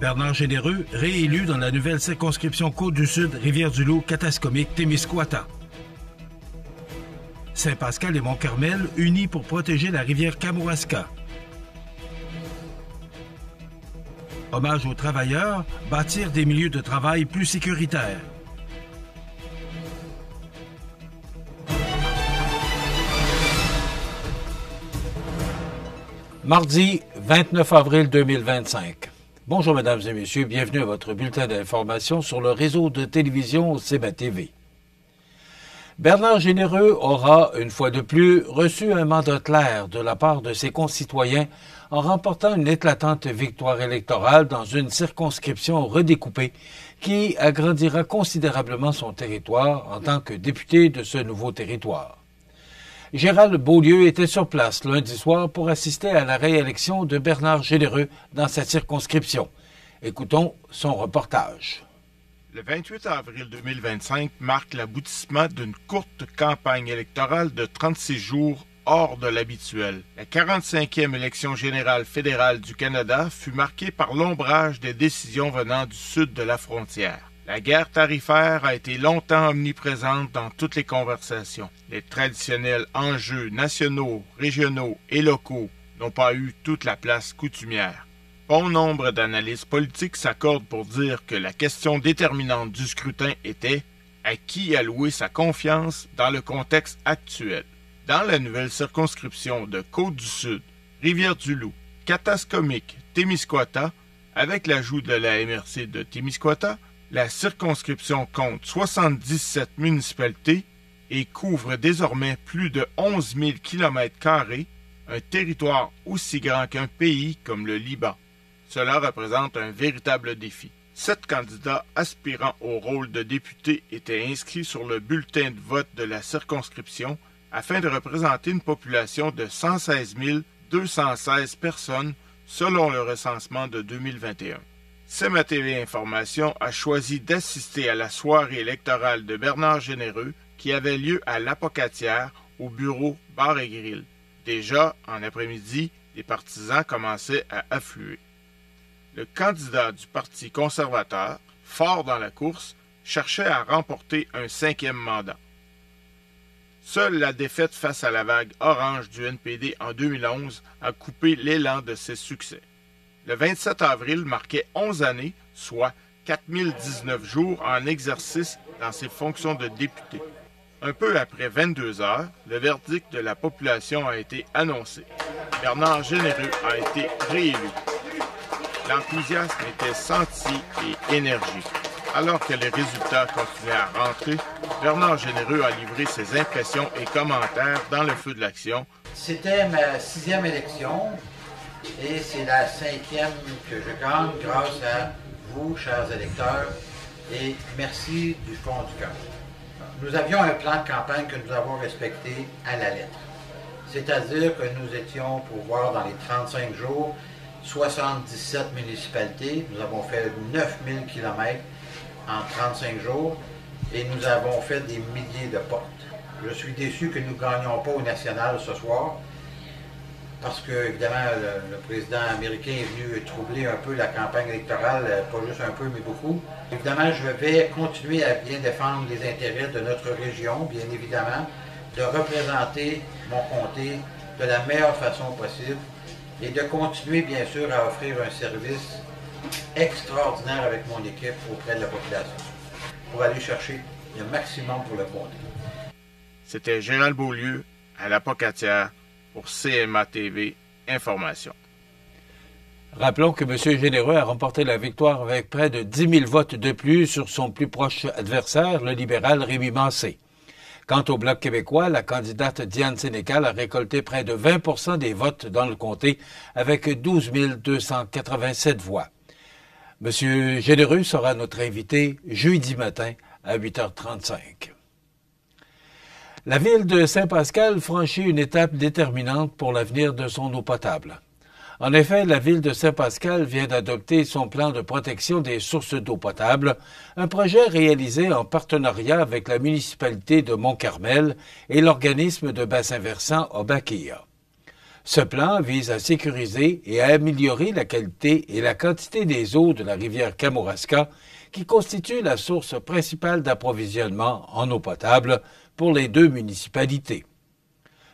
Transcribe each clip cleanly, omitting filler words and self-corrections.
Bernard Généreux, réélu dans la nouvelle circonscription Côte-du-Sud, Rivière-du-Loup, Katascomique, Témiscouata. Saint-Pascal et Mont-Carmel unis pour protéger la rivière Kamouraska. Hommage aux travailleurs, bâtir des milieux de travail plus sécuritaires. Mardi 29 avril 2025. Bonjour mesdames et messieurs, bienvenue à votre bulletin d'information sur le réseau de télévision CBA TV. Bernard Généreux aura, une fois de plus, reçu un mandat clair de la part de ses concitoyens en remportant une éclatante victoire électorale dans une circonscription redécoupée qui agrandira considérablement son territoire en tant que député de ce nouveau territoire. Gérald Beaulieu était sur place lundi soir pour assister à la réélection de Bernard Généreux dans sa circonscription. Écoutons son reportage. Le 28 avril 2025 marque l'aboutissement d'une courte campagne électorale de 36 jours hors de l'habituel. La 45e élection générale fédérale du Canada fut marquée par l'ombrage des décisions venant du sud de la frontière. La guerre tarifaire a été longtemps omniprésente dans toutes les conversations. Les traditionnels enjeux nationaux, régionaux et locaux n'ont pas eu toute la place coutumière. Bon nombre d'analystes politiques s'accordent pour dire que la question déterminante du scrutin était à qui allouer sa confiance dans le contexte actuel. Dans la nouvelle circonscription de Côte-du-Sud, Rivière-du-Loup, Katascomique, Témiscouata, avec l'ajout de la MRC de Témiscouata, la circonscription compte 77 municipalités et couvre désormais plus de 11 000 km², un territoire aussi grand qu'un pays comme le Liban. Cela représente un véritable défi. 7 candidats aspirant au rôle de député étaient inscrits sur le bulletin de vote de la circonscription afin de représenter une population de 116 216 personnes selon le recensement de 2021. CBA TV Information a choisi d'assister à la soirée électorale de Bernard Généreux qui avait lieu à l'Apocatière au bureau Bar et Grill. Déjà, en après-midi, les partisans commençaient à affluer. Le candidat du Parti conservateur, fort dans la course, cherchait à remporter un 5e mandat. Seule la défaite face à la vague orange du NPD en 2011 a coupé l'élan de ses succès. Le 27 avril marquait 11 années, soit 4019 jours en exercice dans ses fonctions de député. Un peu après 22 heures, le verdict de la population a été annoncé. Bernard Généreux a été réélu. L'enthousiasme était senti et énergique. Alors que les résultats continuaient à rentrer, Bernard Généreux a livré ses impressions et commentaires dans le feu de l'action. C'était ma 6e élection. Et c'est la 5e que je gagne grâce à vous, chers électeurs, et merci du fond du cœur. Nous avions un plan de campagne que nous avons respecté à la lettre. C'est-à-dire que nous étions pour voir dans les 35 jours 77 municipalités. Nous avons fait 9000 km en 35 jours et nous avons fait des milliers de portes. Je suis déçu que nous ne gagnions pas au national ce soir, parce que, évidemment, le président américain est venu troubler un peu la campagne électorale, pas juste un peu, mais beaucoup. Évidemment, je vais continuer à bien défendre les intérêts de notre région, bien évidemment, de représenter mon comté de la meilleure façon possible et de continuer, bien sûr, à offrir un service extraordinaire avec mon équipe auprès de la population, pour aller chercher le maximum pour le comté. C'était Gérald Beaulieu à l'Apocatière pour CBA TV Information. Rappelons que M. Généreux a remporté la victoire avec près de 10 000 votes de plus sur son plus proche adversaire, le libéral Rémi Mancé. Quant au Bloc québécois, la candidate Diane Sénécal a récolté près de 20 des votes dans le comté avec 12 287 voix. M. Généreux sera notre invité jeudi matin à 8h35. La ville de Saint-Pascal franchit une étape déterminante pour l'avenir de son eau potable. En effet, la ville de Saint-Pascal vient d'adopter son plan de protection des sources d'eau potable, un projet réalisé en partenariat avec la municipalité de Mont-Carmel et l'organisme de bassin versant Obakea. Ce plan vise à sécuriser et à améliorer la qualité et la quantité des eaux de la rivière Kamouraska, qui constitue la source principale d'approvisionnement en eau potable pour les 2 municipalités.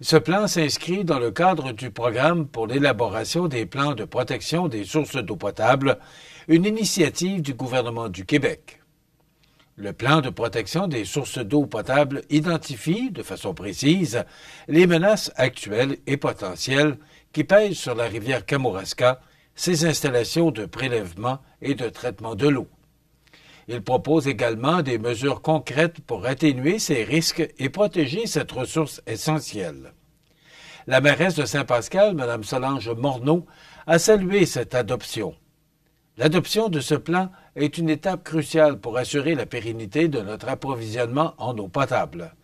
Ce plan s'inscrit dans le cadre du programme pour l'élaboration des plans de protection des sources d'eau potable, une initiative du gouvernement du Québec. Le plan de protection des sources d'eau potable identifie, de façon précise, les menaces actuelles et potentielles qui pèsent sur la rivière Kamouraska, ses installations de prélèvement et de traitement de l'eau. Il propose également des mesures concrètes pour atténuer ces risques et protéger cette ressource essentielle. La mairesse de Saint-Pascal, Mme Solange Morneau, a salué cette adoption. L'adoption de ce plan est une étape cruciale pour assurer la pérennité de notre approvisionnement en eau potable.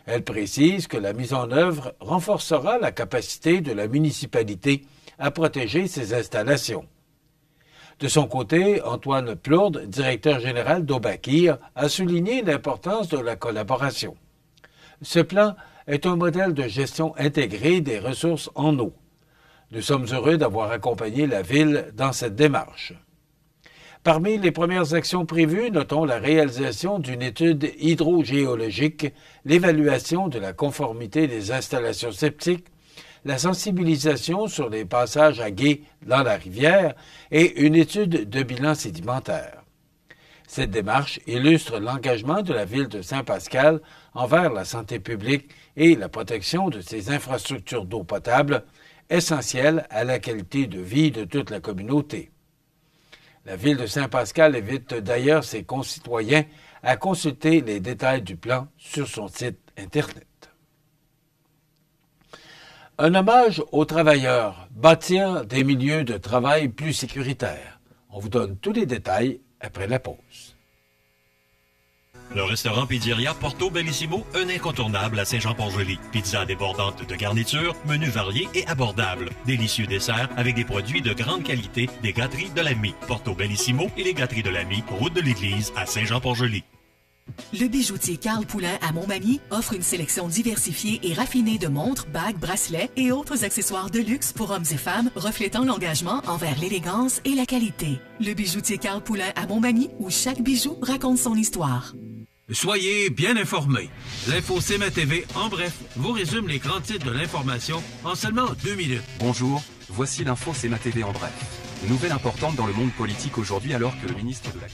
Elle précise que la mise en œuvre renforcera la capacité de la municipalité à protéger ses installations. De son côté, Antoine Plourde, directeur général d'Eau-Bakir, a souligné l'importance de la collaboration. Ce plan est un modèle de gestion intégrée des ressources en eau. Nous sommes heureux d'avoir accompagné la Ville dans cette démarche. Parmi les premières actions prévues, notons la réalisation d'une étude hydrogéologique, l'évaluation de la conformité des installations septiques, la sensibilisation sur les passages à gué dans la rivière et une étude de bilan sédimentaire. Cette démarche illustre l'engagement de la Ville de Saint-Pascal envers la santé publique et la protection de ses infrastructures d'eau potable, essentielles à la qualité de vie de toute la communauté. La Ville de Saint-Pascal invite d'ailleurs ses concitoyens à consulter les détails du plan sur son site Internet. Un hommage aux travailleurs, bâtir des milieux de travail plus sécuritaires. On vous donne tous les détails après la pause. Le restaurant Pizzeria Porto Bellissimo, un incontournable à Saint-Jean-Port-Joli. Pizza débordante de garnitures, menus variés et abordables. Délicieux desserts avec des produits de grande qualité des gâteries de l'Ami. Porto Bellissimo et les gâteries de l'Ami, route de l'église à Saint-Jean-Port-Joli. Le bijoutier Carl Poulain à Montmagny offre une sélection diversifiée et raffinée de montres, bagues, bracelets et autres accessoires de luxe pour hommes et femmes reflétant l'engagement envers l'élégance et la qualité. Le bijoutier Carl Poulain à Montmagny, où chaque bijou raconte son histoire. Soyez bien informés. L'Info CMA TV, en bref, vous résume les grands titres de l'information en seulement 2 minutes. Bonjour, voici l'info CMA TV en bref. Nouvelle importante dans le monde politique aujourd'hui alors que le ministre de la...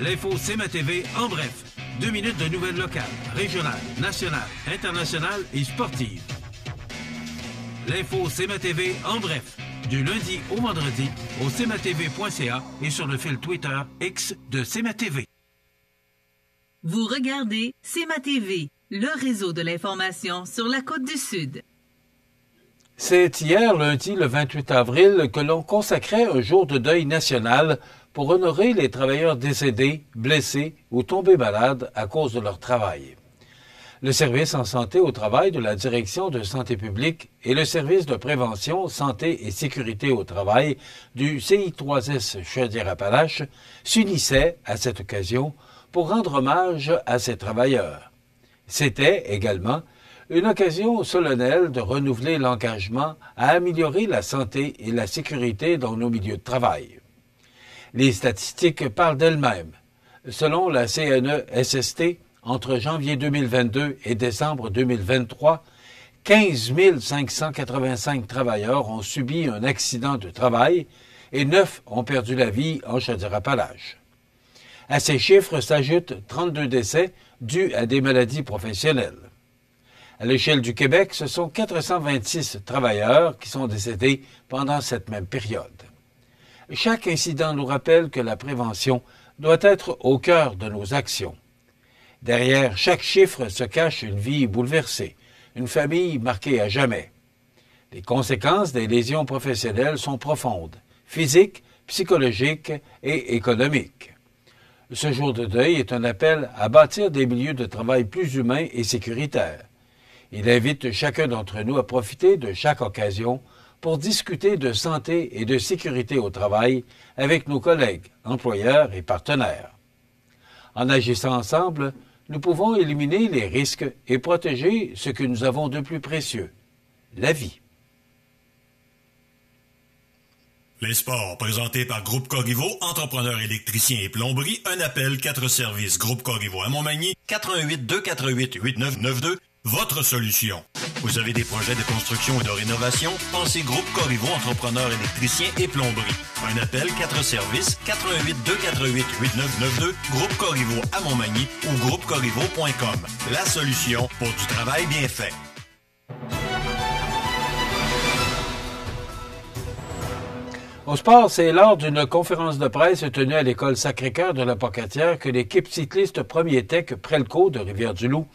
L'Info CMA TV, en bref. 2 minutes de nouvelles locales, régionales, nationales, internationales et sportives. L'Info CMA TV, en bref. Du lundi au vendredi au cmatv.ca et sur le fil Twitter X de CMA TV. Vous regardez CMA TV, le réseau de l'information sur la Côte-du-Sud. C'est hier, lundi, le 28 avril, que l'on consacrait un jour de deuil national pour honorer les travailleurs décédés, blessés ou tombés malades à cause de leur travail. Le service en santé au travail de la Direction de santé publique et le service de prévention, santé et sécurité au travail du CI3S Chaudière-Appalaches s'unissaient à cette occasion pour rendre hommage à ces travailleurs. C'était également une occasion solennelle de renouveler l'engagement à améliorer la santé et la sécurité dans nos milieux de travail. Les statistiques parlent d'elles-mêmes. Selon la CNESST, entre janvier 2022 et décembre 2023, 15 585 travailleurs ont subi un accident de travail et 9 ont perdu la vie en Chaudière-Appalaches. À ces chiffres s'ajoutent 32 décès dus à des maladies professionnelles. À l'échelle du Québec, ce sont 426 travailleurs qui sont décédés pendant cette même période. Chaque incident nous rappelle que la prévention doit être au cœur de nos actions. Derrière chaque chiffre se cache une vie bouleversée, une famille marquée à jamais. Les conséquences des lésions professionnelles sont profondes, physiques, psychologiques et économiques. Ce jour de deuil est un appel à bâtir des milieux de travail plus humains et sécuritaires. Il invite chacun d'entre nous à profiter de chaque occasion pour discuter de santé et de sécurité au travail avec nos collègues, employeurs et partenaires. En agissant ensemble, nous pouvons éliminer les risques et protéger ce que nous avons de plus précieux, la vie. Les sports, présentés par Groupe Corriveau, entrepreneur électricien et plomberie, un appel, 4 services. Groupe Corriveau à Montmagny, 88 248 8992, votre solution. Vous avez des projets de construction ou de rénovation? Pensez Groupe Corriveau, entrepreneur électricien et plomberie. Un appel, 4 services, 88 248 8992, Groupe Corriveau à Montmagny ou groupecorriveau.com. La solution pour du travail bien fait. Au sport, c'est lors d'une conférence de presse tenue à l'école Sacré-Cœur de la Pocatière que l'équipe cycliste Premier Tech Prelco de Rivière-du-Loup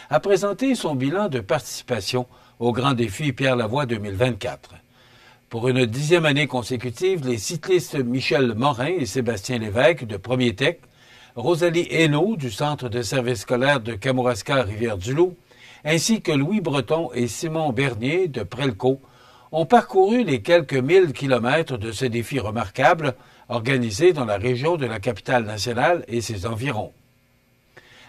a présenté son bilan de participation au Grand Défi Pierre Lavoie 2024. Pour une 10e année consécutive, les cyclistes Michel Morin et Sébastien Lévesque de Premier Tech, Rosalie Hainaut du Centre de service scolaire de Kamouraska Rivière-du-Loup, ainsi que Louis Breton et Simon Bernier de Prelco ont parcouru les quelques 1000 kilomètres de ce défi remarquable organisé dans la région de la capitale nationale et ses environs.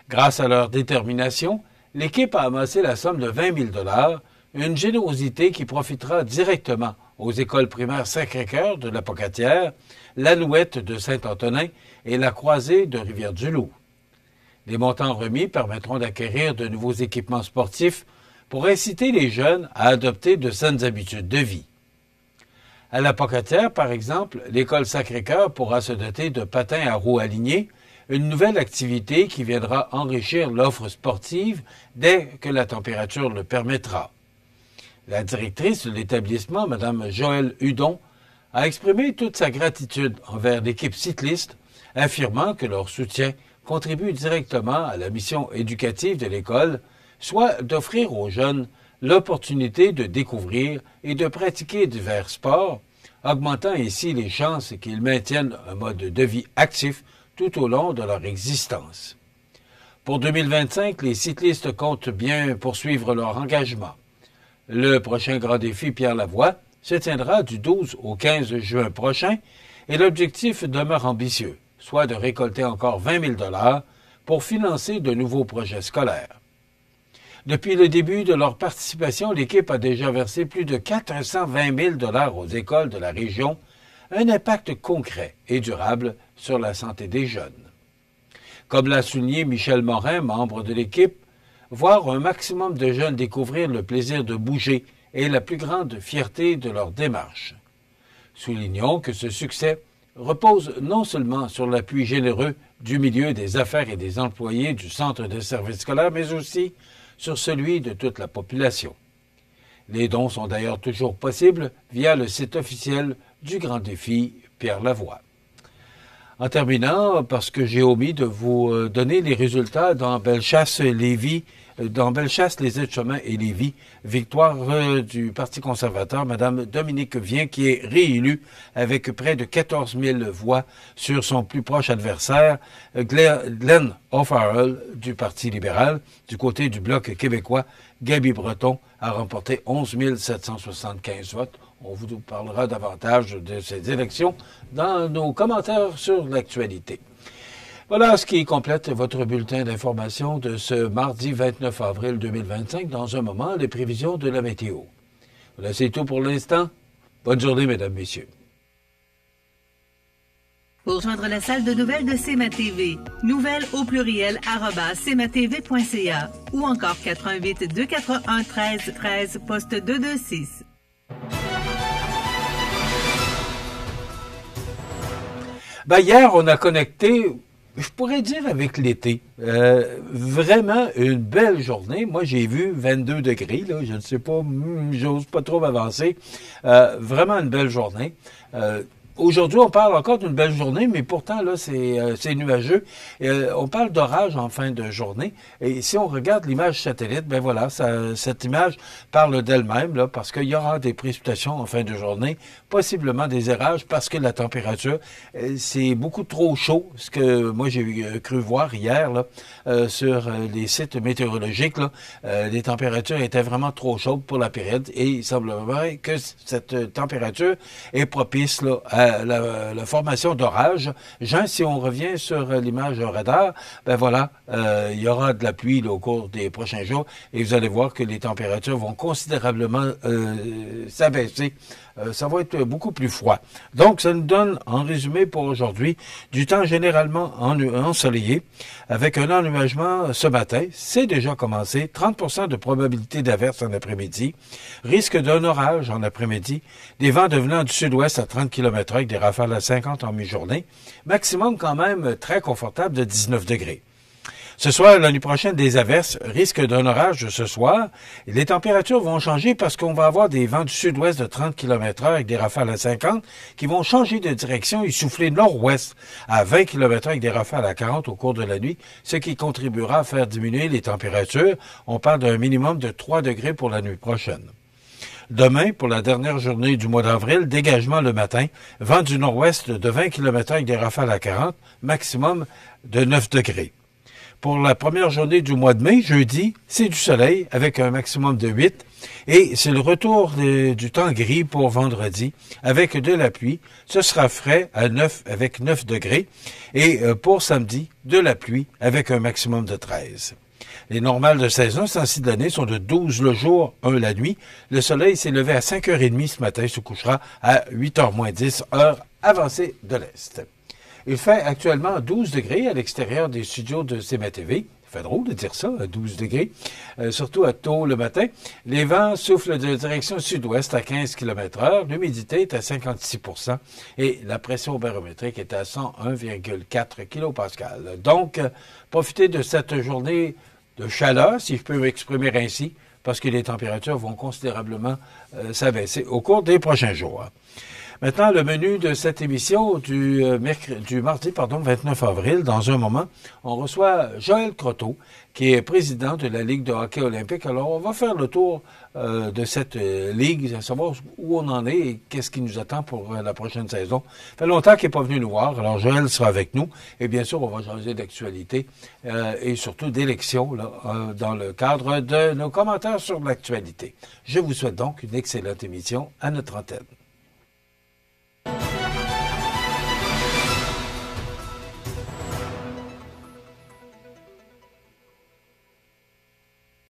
Grâce à leur détermination, l'équipe a amassé la somme de 20 000 $, une générosité qui profitera directement aux écoles primaires Sacré-Cœur de la Pocatière, l'Alouette de Saint-Antonin et la Croisée de Rivière-du-Loup. Les montants remis permettront d'acquérir de nouveaux équipements sportifs pour inciter les jeunes à adopter de saines habitudes de vie. À la Pocatière, par exemple, l'école Sacré-Cœur pourra se doter de patins à roues alignées, une nouvelle activité qui viendra enrichir l'offre sportive dès que la température le permettra. La directrice de l'établissement, Mme Joëlle Hudon, a exprimé toute sa gratitude envers l'équipe cycliste, affirmant que leur soutien contribue directement à la mission éducative de l'école, soit d'offrir aux jeunes l'opportunité de découvrir et de pratiquer divers sports, augmentant ainsi les chances qu'ils maintiennent un mode de vie actif tout au long de leur existence. Pour 2025, les cyclistes comptent bien poursuivre leur engagement. Le prochain Grand Défi Pierre Lavoie se tiendra du 12 au 15 juin prochain et l'objectif demeure ambitieux, soit de récolter encore 20 000 $ pour financer de nouveaux projets scolaires. Depuis le début de leur participation, l'équipe a déjà versé plus de 420 000 $ aux écoles de la région, un impact concret et durable sur la santé des jeunes. Comme l'a souligné Michel Morin, membre de l'équipe, voir un maximum de jeunes découvrir le plaisir de bouger est la plus grande fierté de leur démarche. Soulignons que ce succès repose non seulement sur l'appui généreux du milieu des affaires et des employés du Centre de service scolaire, mais aussi sur celui de toute la population. Les dons sont d'ailleurs toujours possibles via le site officiel du Grand Défi Pierre Lavoie. En terminant, parce que j'ai omis de vous donner les résultats dans Bellechasse-Lévis, dans Bellechasse, les Aides-Chemins et Lévis, victoire du Parti conservateur, Mme Dominique Vien, qui est réélue avec près de 14 000 voix sur son plus proche adversaire, Glenn O'Farrell du Parti libéral. Du côté du Bloc québécois, Gaby Breton a remporté 11 775 votes. On vous parlera davantage de ces élections dans nos commentaires sur l'actualité. Voilà ce qui complète votre bulletin d'information de ce mardi 29 avril 2025. Dans un moment, les prévisions de la météo. Voilà, c'est tout pour l'instant. Bonne journée, mesdames, messieurs. Pour rejoindre la salle de nouvelles de CMA-TV, nouvelles au pluriel @cmatv.ca ou encore 88 241 13 13 poste 226. Hier, on a connecté, je pourrais dire avec l'été. Vraiment une belle journée. Moi, j'ai vu 22 degrés, là, je ne sais pas, j'ose pas trop m'avancer. Vraiment une belle journée. Aujourd'hui, on parle encore d'une belle journée, mais pourtant, là, c'est nuageux. On parle d'orage en fin de journée. Et si on regarde l'image satellite, ben voilà, cette image parle d'elle-même, là, parce qu'il y aura des précipitations en fin de journée, possiblement des orages, parce que la température, c'est beaucoup trop chaud, ce que moi j'ai cru voir hier, là, sur les sites météorologiques, là, les températures étaient vraiment trop chaudes pour la période, et il semblerait que cette température est propice, là, à à la formation d'orage. Jean, si on revient sur l'image radar, ben voilà, il y aura de la pluie là, au cours des prochains jours et vous allez voir que les températures vont considérablement s'abaisser. Ça va être beaucoup plus froid. Donc, ça nous donne, en résumé pour aujourd'hui, du temps généralement ensoleillé, avec un ennuagement ce matin. C'est déjà commencé. 30% de probabilité d'averse en après-midi. Risque d'un orage en après-midi. Des vents devenant du sud-ouest à 30 km/h avec des rafales à 50 en mi-journée. Maximum quand même très confortable de 19 degrés. Ce soir, la nuit prochaine, des averses, risque d'un orage ce soir. Et les températures vont changer parce qu'on va avoir des vents du sud-ouest de 30 km/h avec des rafales à 50 qui vont changer de direction et souffler nord-ouest à 20 km/h avec des rafales à 40 au cours de la nuit, ce qui contribuera à faire diminuer les températures. On parle d'un minimum de 3 degrés pour la nuit prochaine. Demain, pour la dernière journée du mois d'avril, dégagement le matin, vent du nord-ouest de 20 km/h avec des rafales à 40, maximum de 9 degrés. Pour la première journée du mois de mai, jeudi, c'est du soleil avec un maximum de 8. Et c'est le retour du temps gris pour vendredi avec de la pluie. Ce sera frais à 9 avec 9 degrés. Et pour samedi, de la pluie avec un maximum de 13. Les normales de saison, ce temps-ci de l'année, sont de 12 le jour, 1 la nuit. Le soleil s'est levé à 5h30 ce matin, se couchera à 8h moins 10, heure avancée de l'Est. Il fait actuellement 12 degrés à l'extérieur des studios de CMA-TV. Ça fait drôle de dire ça, à 12 degrés, surtout à tôt le matin. Les vents soufflent de direction sud-ouest à 15 km/h. L'humidité est à 56% et la pression barométrique est à 101,4 kPa. Donc, profitez de cette journée de chaleur, si je peux m'exprimer ainsi, parce que les températures vont considérablement s'abaisser au cours des prochains jours. Maintenant, le menu de cette émission du mardi 29 avril. Dans un moment, on reçoit Joël Croteau, qui est président de la Ligue de hockey olympique. Alors, on va faire le tour de cette ligue, savoir où on en est et qu'est-ce qui nous attend pour la prochaine saison. Ça fait longtemps qu'il n'est pas venu nous voir. Alors, Joël sera avec nous. Et bien sûr, on va jaser d'actualité et surtout d'élections dans le cadre de nos commentaires sur l'actualité. Je vous souhaite donc une excellente émission à notre antenne.